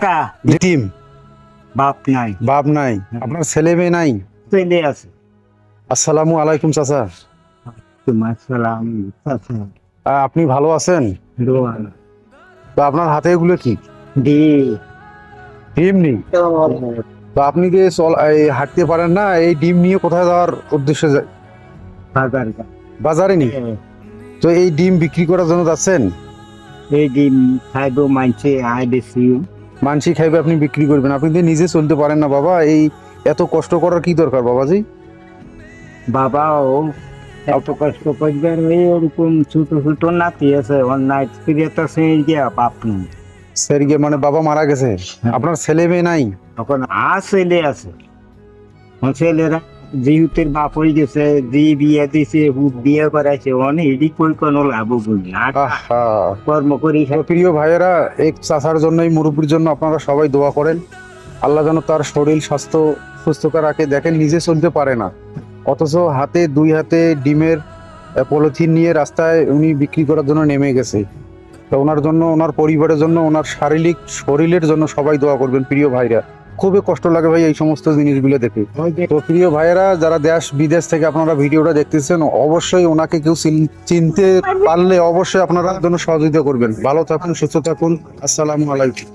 কাকা টিম বাপ নাই, বাপ নাই, আপনার ছেলে মেয়ে নাই? ছেলে আছে। আসসালামু আলাইকুম চাচা। তোমার সালাম চাচা। আপনি ভালো আছেন? দোয়ান তো আপনার হাতে এগুলো কি? দি ডিম নেই তো আপনি যে হাঁটতে পারেন না, এই ডিম নিয়ে কোথায় যাওয়ার উদ্দেশ্যে বাজার বাজারে নেই? তো এই ডিম বিক্রি করার জন্য যাচ্ছেন? এই দিন খাইব মানছে আয় বেশি। মানসি খাইবে, আপনি বিক্রি করবেন? আপনি তো নিজে চলতে পারেন না বাবা, এই এত কষ্ট করার কি দরকার বাবাজি? বাবাও এত কষ্ট করবেন, ওরকম ছোট ছোট নাতি আছে, ওর নাইট পিরিয়ড আছে, গিয়া বাপ নেই। সেরিগে মানে বাবা মারা গেছে, আপনার ছেলে মেয়ে নাই? তখন ছেলে আছে, ছেলেরা জিহুতের বাপ হয়ে গেছে, যে বিয়ে দিছে বিয়ে করাইছে, অনেক এদিক কই কোনো লাভ বুঝি আহা, কর্ম করি তো প্রিয় ভাইয়েরা, এই চাচার জন্য, এই মুরব্বীর জন্য আপনারা সবাই দোয়া করেন। আল্লাহ যেন তার শরীর স্বাস্থ্য সুস্থতা রাখে। দেখেন নিজে চলতে পারে না, অথচ হাতে দুই হাতে ডিমের পলিথিন নিয়ে রাস্তায় উনি বিক্রি করার জন্য নেমে গেছে। তো ওনার জন্য, ওনার পরিবারের জন্য, ওনার শারীরিক শরীরের জন্য সবাই দোয়া করবেন প্রিয় ভাইরা। খুবই কষ্ট লাগে ভাই এই সমস্ত জিনিসগুলো দেখে। তো প্রিয় ভাইয়েরা, যারা দেশ বিদেশ থেকে আপনারা ভিডিওটা দেখতেছেন, অবশ্যই ওনাকে কেউ চিনতে পারলে অবশ্যই আপনারা জন্য সহযোগিতা করবেন। ভালো থাকুন, সুস্থ থাকুন। আসসালামু আলাইকুম।